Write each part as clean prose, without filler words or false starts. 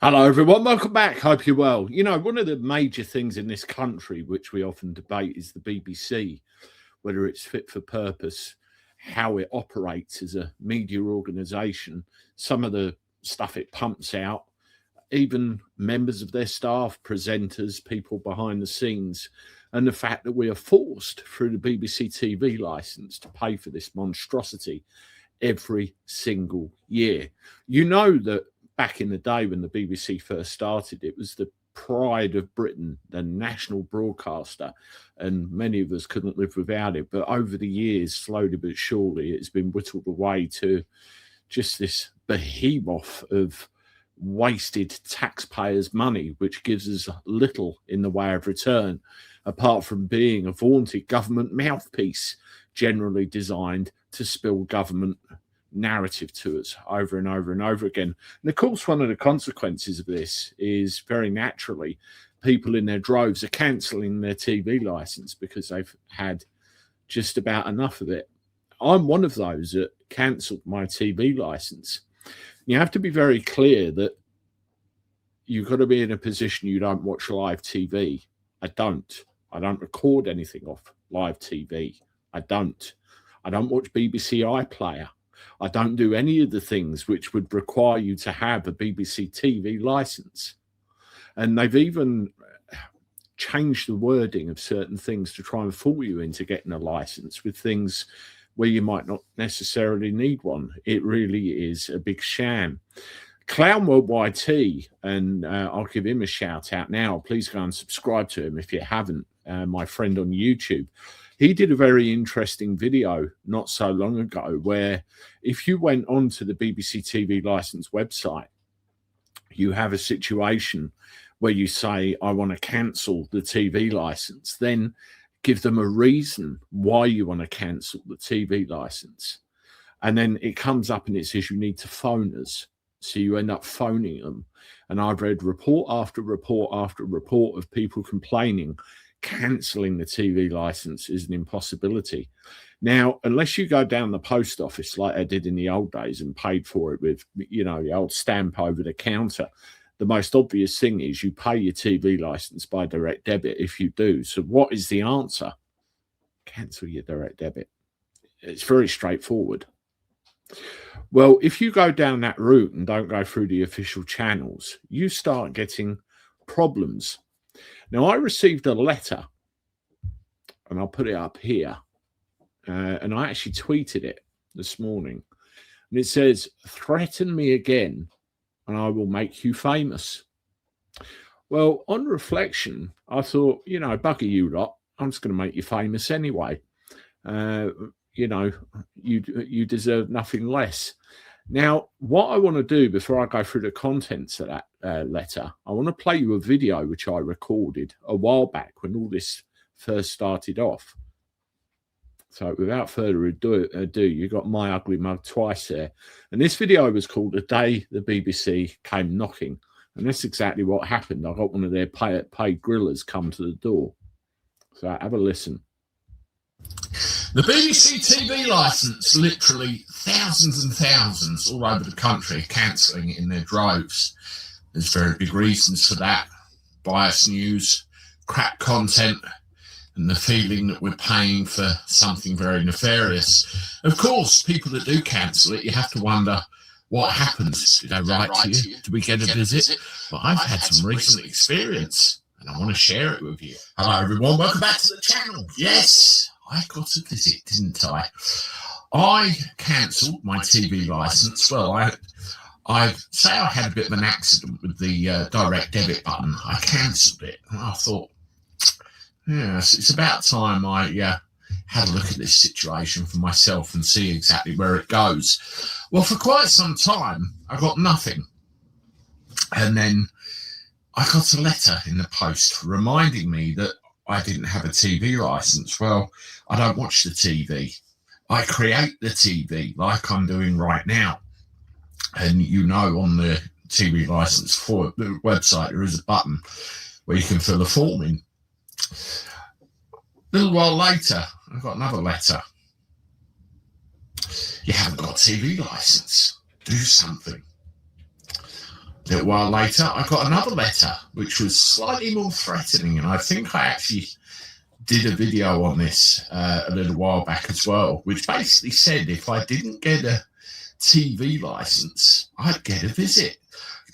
Hello, everyone. Welcome back. Hope you're well. You know, one of the major things in this country, which we often debate, is the BBC, whether it's fit for purpose, how it operates as a media organisation, some of the stuff it pumps out, even members of their staff, presenters, people behind the scenes, and the fact that we are forced through the BBC TV licence to pay for this monstrosity every single year. You know that back in the day when the BBC first started, it was the pride of Britain, the national broadcaster, and many of us couldn't live without it. But over the years, slowly but surely, it's been whittled away to just this behemoth of wasted taxpayers' money, which gives us little in the way of return, apart from being a vaunted government mouthpiece, generally designed to spill government narrative to us over and over and over again. And of course, one of the consequences of this is very naturally people in their droves are cancelling their TV license because they've had just about enough of it. I'm one of those that cancelled my TV license. You have to be very clear that you've got to be in a position you don't watch live TV. I don't record anything off live TV. I don't watch BBC iPlayer. I don't do any of the things which would require you to have a BBC TV license. And they've even changed the wording of certain things to try and fool you into getting a license with things where you might not necessarily need one. It really is a big sham. Clown World YT, and I'll give him a shout out now. Please go and subscribe to him if you haven't. My friend on YouTube. He did a very interesting video not so long ago where if you went onto the BBC TV license website, you have a situation where you say, I want to cancel the TV license, then give them a reason why you want to cancel the TV license. And then it comes up and it says you need to phone us. So you end up phoning them. And I've read report after report after report of people complaining cancelling the TV license is an impossibility. Now, unless you go down the post office like I did in the old days and paid for it with, you know, the old stamp over the counter, the most obvious thing is you pay your TV license by direct debit if you do. So what is the answer? Cancel your direct debit. It's very straightforward. Well, if you go down that route and don't go through the official channels, you start getting problems. Now, I received a letter, and I'll put it up here, and I actually tweeted it this morning, and it says, threaten me again, and I will make you famous. Well, on reflection, I thought, you know, bugger you lot, I'm just going to make you famous anyway. You know, you deserve nothing less. Now, what I want to do before I go through the contents of that letter, I want to play you a video which I recorded a while back when all this first started off. So without further ado, you got my ugly mug twice there. And this video was called The Day the BBC Came Knocking. And that's exactly what happened. I got one of their paid grillers come to the door. So have a listen. The BBC TV licence, literally thousands and thousands all over the country cancelling it in their droves. There's very big reasons for that. Biased news, crap content, and the feeling that we're paying for something very nefarious. Of course, people that do cancel it, you have to wonder what happens. Do they write to you? Do we get a visit? Well, I've had some recent experience, and I want to share it with you. Hello, everyone. Welcome back to the channel. Yes. I got a visit, didn't I? I cancelled my TV licence. Well, I say I had a bit of an accident with the direct debit button. I cancelled it. And I thought, yes, it's about time I had a look at this situation for myself and see exactly where it goes. Well, for quite some time, I got nothing. And then I got a letter in the post reminding me that I didn't have a TV license. Well, I don't watch the TV. I create the TV like I'm doing right now. And you know, on the TV license for the website, there is a button where you can fill a form in. A little while later, I got another letter. You haven't got a TV license. Do something. A little while later, I got another letter, which was slightly more threatening, and I think I actually did a video on this a little while back as well, which basically said if I didn't get a TV license, I'd get a visit.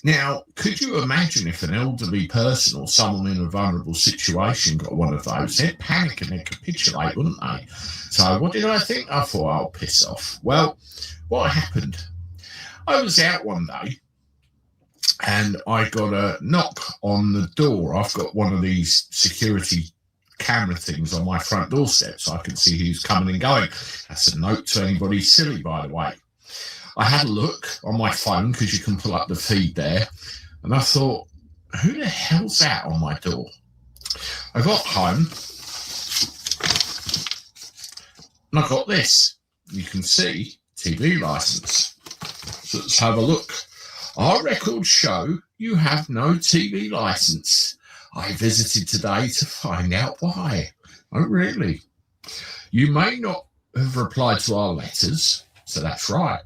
Now, could you imagine if an elderly person or someone in a vulnerable situation got one of those? They'd panic and they'd capitulate, wouldn't they? So what did I think? I thought, I'll piss off. Well, what happened? I was out one day and I got a knock on the door. I've got one of these security camera things on my front doorstep so I can see who's coming and going. That's a note to anybody silly, by the way. I had a look on my phone because you can pull up the feed there, and I thought, who the hell's that on my door? I got home and I got this. You can see TV license. So let's have a look. Our records show you have no TV license. I visited today to find out why. Oh, really? You may not have replied to our letters, so that's right.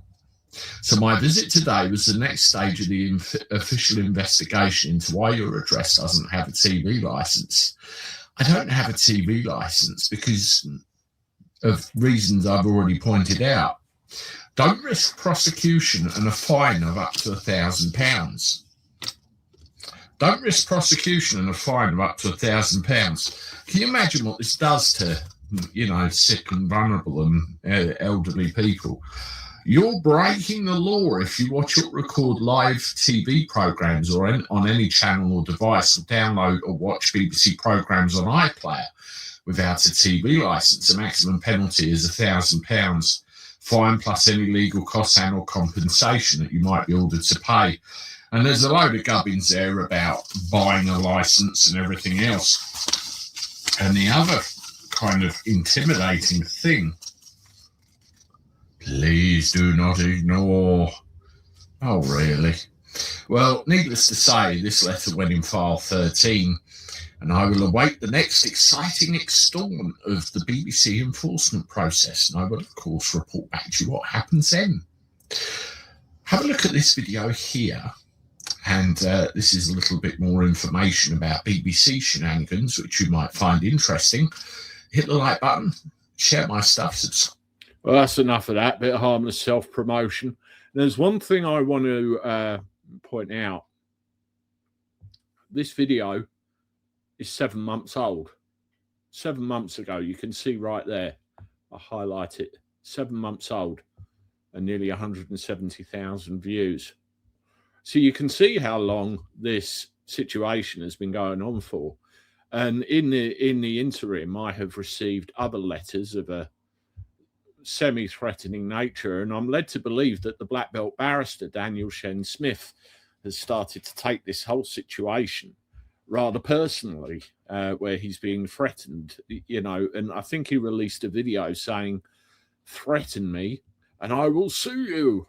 So my visit today was the next stage of the official investigation into why your address doesn't have a TV license. I don't have a TV license because of reasons I've already pointed out. Don't risk prosecution and a fine of up to £1,000. Don't risk prosecution and a fine of up to £1,000. Can you imagine what this does to, sick and vulnerable and elderly people? You're breaking the law if you watch or record live TV programs or on any channel or device, or download or watch BBC programs on iPlayer without a TV license. The maximum penalty is £1,000 fine plus any legal costs and or compensation that you might be ordered to pay. And there's a load of gubbins there about buying a license and everything else. And the other kind of intimidating thing, please do not ignore. Oh, really? Well, needless to say, this letter went in file 13, and I will await the next exciting installment of the BBC enforcement process, and I will, of course, report back to you what happens then. Have a look at this video here, and this is a little bit more information about BBC shenanigans, which you might find interesting. Hit the like button, share my stuff, subscribe. Well, that's enough of that bit of harmless self-promotion. There's one thing I want to point out. This video is 7 months old. 7 months ago, you can see right there. I highlight it. 7 months old and nearly 170,000 views. So you can see how long this situation has been going on for. And in the interim, I have received other letters of a semi-threatening nature, and I'm led to believe that the black belt barrister Daniel Shen Smith has started to take this whole situation rather personally, where he's being threatened, and I think he released a video saying, "Threaten me and I will sue you."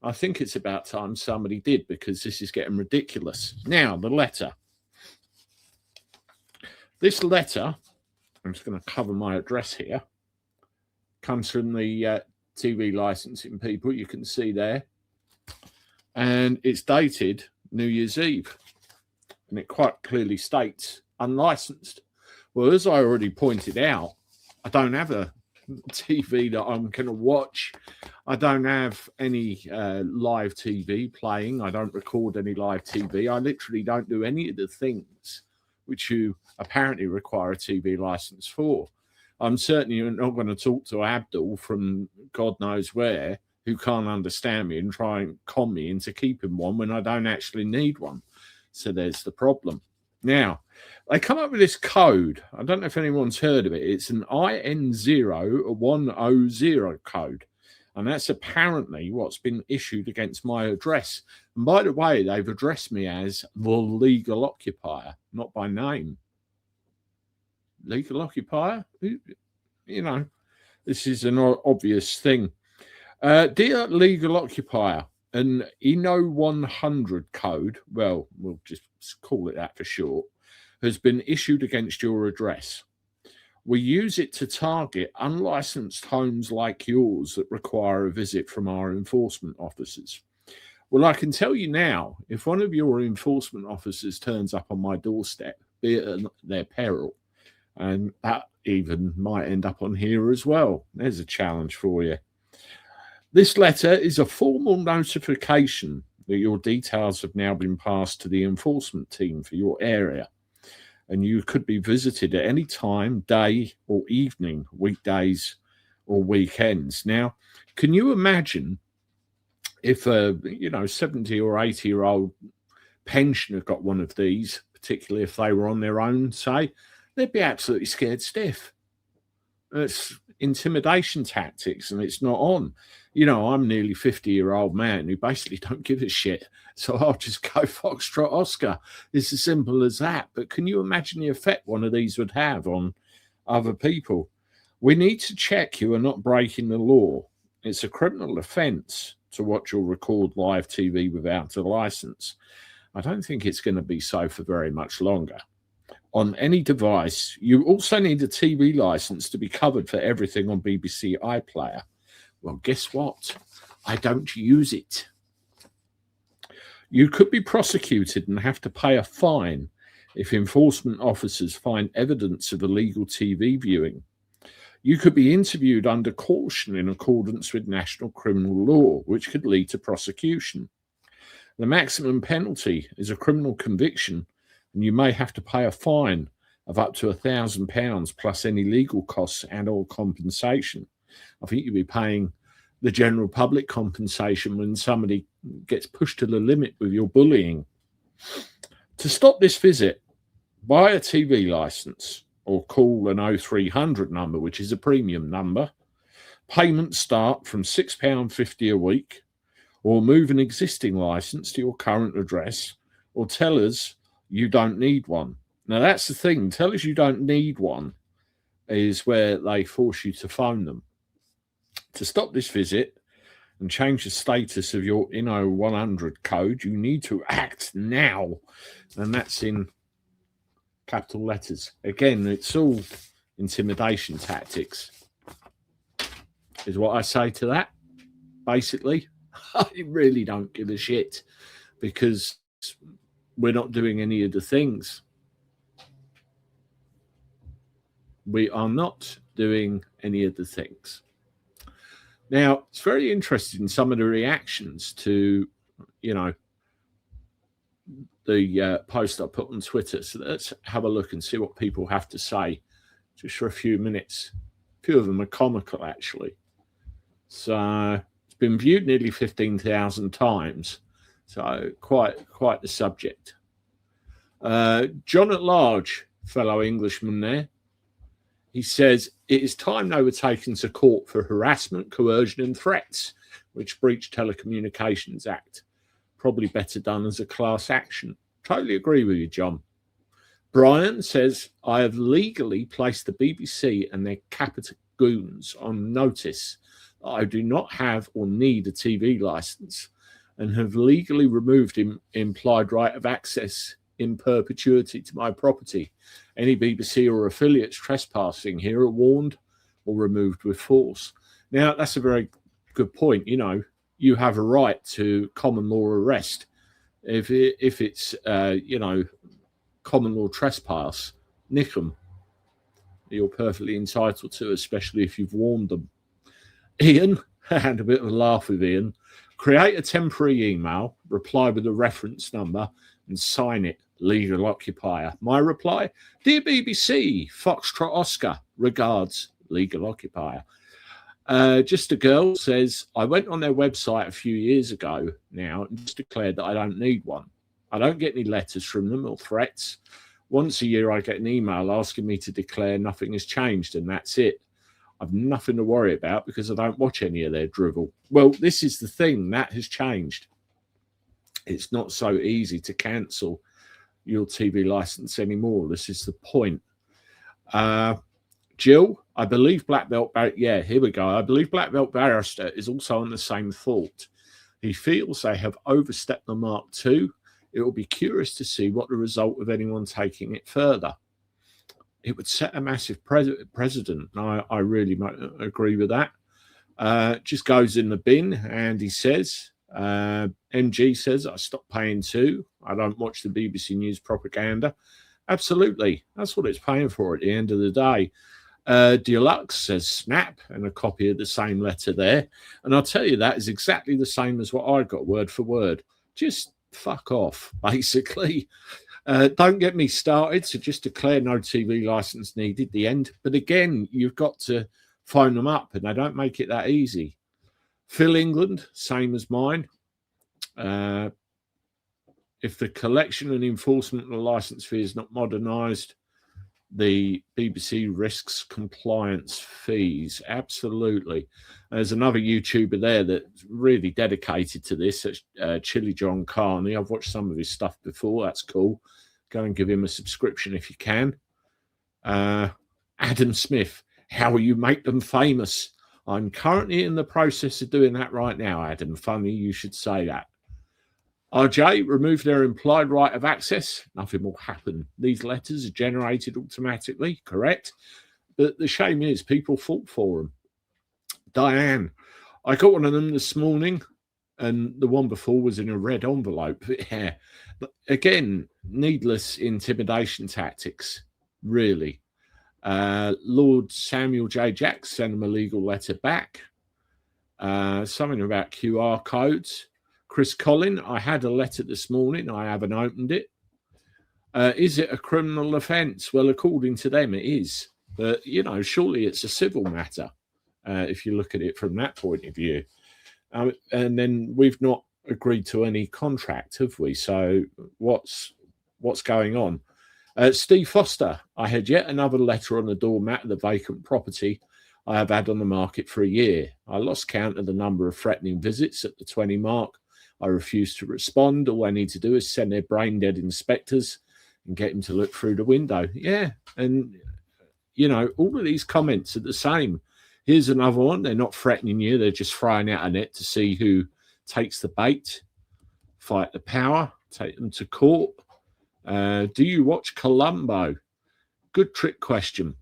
I think it's about time somebody did, because this is getting ridiculous. Now, the letter. This letter, I'm just going to cover my address here, comes from the TV licensing people, you can see there. And it's dated New Year's Eve. And it quite clearly states unlicensed. Well, as I already pointed out, I don't have a TV that I'm going to watch. I don't have any live TV playing. I don't record any live TV. I literally don't do any of the things which you apparently require a TV license for. I'm certainly not going to talk to Abdul from God knows where, who can't understand me and try and con me into keeping one when I don't actually need one. So there's the problem. Now, they come up with this code. I don't know if anyone's heard of it. It's an IN0100 code. And that's apparently what's been issued against my address. And by the way, they've addressed me as the legal occupier, not by name. Legal occupier? This is an obvious thing. Dear legal occupier, an INO100 code, well, we'll just call it that for short, has been issued against your address. We use it to target unlicensed homes like yours that require a visit from our enforcement officers. Well, I can tell you now, if one of your enforcement officers turns up on my doorstep, be it at their peril, and that even might end up on here as well. There's a challenge for you. This letter is a formal notification that your details have now been passed to the enforcement team for your area, and you could be visited at any time, day or evening, weekdays or weekends. Now, can you imagine if a 70 or 80-year-old pensioner got one of these, particularly if they were on their own, say, they'd be absolutely scared stiff. It's intimidation tactics, and it's not on. I'm nearly 50-year-old man who basically don't give a shit. So I'll just go Foxtrot Oscar. It's as simple as that. But can you imagine the effect one of these would have on other people? We need to check you are not breaking the law. It's a criminal offence to watch or record live TV without a licence. I don't think it's going to be so for very much longer. On any device, you also need a TV licence to be covered for everything on BBC iPlayer. Well, guess what? I don't use it. You could be prosecuted and have to pay a fine if enforcement officers find evidence of illegal TV viewing. You could be interviewed under caution in accordance with national criminal law, which could lead to prosecution. The maximum penalty is a criminal conviction, and you may have to pay a fine of up to £1,000 plus any legal costs and or compensation. I think you'll be paying the general public compensation when somebody gets pushed to the limit with your bullying. To stop this visit, buy a TV licence or call an 0300 number, which is a premium number. Payments start from £6.50 a week, or move an existing licence to your current address, or tell us you don't need one. Now, that's the thing. Tell us you don't need one is where they force you to phone them. To stop this visit and change the status of your INO 100 code, you need to act now. And that's in capital letters. Again, it's all intimidation tactics, is what I say to that. Basically, I really don't give a shit because we're not doing any of the things. We are not doing any of the things. Now, it's very interesting, some of the reactions to, the post I put on Twitter. So let's have a look and see what people have to say just for a few minutes. A few of them are comical, actually. So it's been viewed nearly 15,000 times. So quite the subject. John at Large, fellow Englishman there, he says, it is time they were taken to court for harassment, coercion and threats, which breach Telecommunications Act. Probably better done as a class action. Totally agree with you, John. Brian says, I have legally placed the BBC and their capital goons on notice that I do not have or need a TV licence and have legally removed implied right of access in perpetuity to my property. Any BBC or affiliates trespassing here are warned or removed with force. Now, that's a very good point. You have a right to common law arrest. If it's, common law trespass, nick them. You're perfectly entitled to, especially if you've warned them. Ian, and a bit of a laugh with Ian, create a temporary email, reply with a reference number, and sign it, legal occupier. My reply, dear BBC, Foxtrot Oscar, regards, legal occupier. Just a girl says, I went on their website a few years ago now and just declared that I don't need one. I don't get any letters from them or threats. Once a year I get an email asking me to declare nothing has changed and that's it. I've nothing to worry about because I don't watch any of their drivel. Well, this is the thing, that has changed. It's not so easy to cancel your TV license anymore. This is the point. Jill, I believe Black Belt, here we go. I believe Black Belt Barrister is also on the same thought. He feels they have overstepped the mark too. It will be curious to see what the result of anyone taking it further. It would set a massive precedent. I really agree with that. Just goes in the bin, and he says, MG says, I stopped paying too. I don't watch the BBC News propaganda. Absolutely. That's what it's paying for at the end of the day. Deluxe says snap, and a copy of the same letter there. And I'll tell you, that is exactly the same as what I got, word for word. Just fuck off, basically. Don't get me started. So just declare no TV license needed, the end. But again, you've got to phone them up, and they don't make it that easy. Phil England, same as mine. If the collection and enforcement of the license fee is not modernised, the BBC risks compliance fees. Absolutely. There's another YouTuber there that's really dedicated to this. That's Chili John Carney. I've watched some of his stuff before. That's cool. Go and give him a subscription if you can. Adam Smith, how will you make them famous? I'm currently in the process of doing that right now, Adam. Funny you should say that. RJ, remove their implied right of access. Nothing will happen. These letters are generated automatically, correct? But the shame is people fought for them. Diane, I got one of them this morning, and the one before was in a red envelope. Yeah. But again, needless intimidation tactics, really. Lord Samuel J. Jacks sent him a legal letter back. Something about QR codes. Chris Collin, I had a letter this morning. I haven't opened it. Is it a criminal offence? Well, according to them, it is. But, you know, surely it's a civil matter if you look at it from that point of view. And then we've not agreed to any contract, have we? So what's going on? Steve Foster, I had yet another letter on the doormat of the vacant property I have had on the market for a year. I lost count of the number of threatening visits at the 20 mark. I refuse to respond. All I need to do is send their brain-dead inspectors and get them to look through the window. Yeah, and, you know, all of these comments are the same. Here's another one. They're not threatening you. They're just throwing out a net to see who takes the bait, fight the power, take them to court. Do you watch Columbo? Good trick question.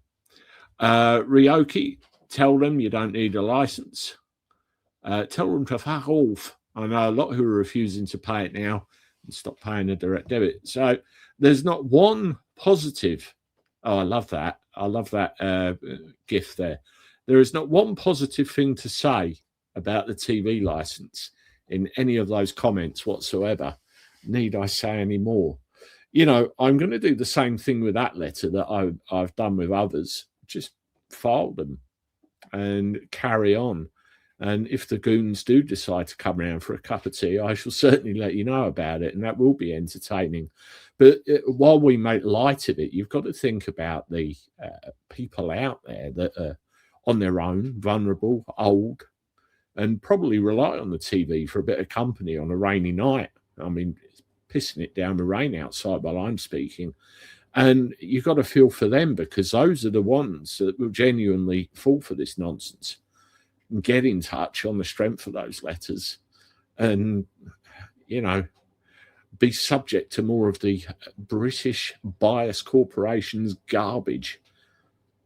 Ryoki, tell them you don't need a license. Tell them to fuck off. I know a lot who are refusing to pay it now and stop paying the direct debit. So there's not one positive. Oh, I love that. I love that gift there. There is not one positive thing to say about the TV license in any of those comments whatsoever. Need I say any more? You know, I'm going to do the same thing with that letter that I've done with others. Just file them and carry on. And if the goons do decide to come around for a cup of tea, I shall certainly let you know about it, and that will be entertaining. But while we make light of it, you've got to think about the people out there that are on their own, vulnerable, old, and probably rely on the TV for a bit of company on a rainy night. I mean, it's pissing it down with rain outside while I'm speaking. And you've got to feel for them, because those are the ones that will genuinely fall for this nonsense and get in touch on the strength of those letters and, you know, be subject to more of the British bias corporations garbage.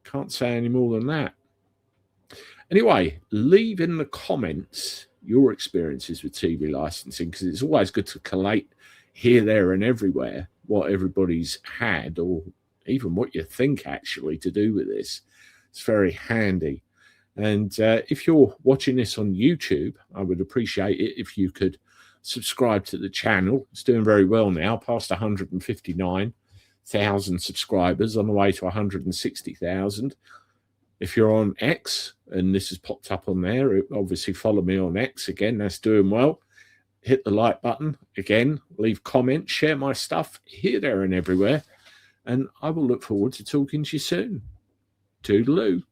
Can't say any more than that. Anyway, leave in the comments your experiences with TV licensing, because it's always good to collate here, there, and everywhere what everybody's had, or even what you think actually to do with this. It's very handy. And if you're watching this on YouTube, I would appreciate it if you could subscribe to the channel. It's doing very well now, past 159,000 subscribers, on the way to 160,000. If you're on X, and this has popped up on there, obviously follow me on X. Again, that's doing well. Hit the like button. Again, leave comments, share my stuff here, there, and everywhere. And I will look forward to talking to you soon. Toodaloo.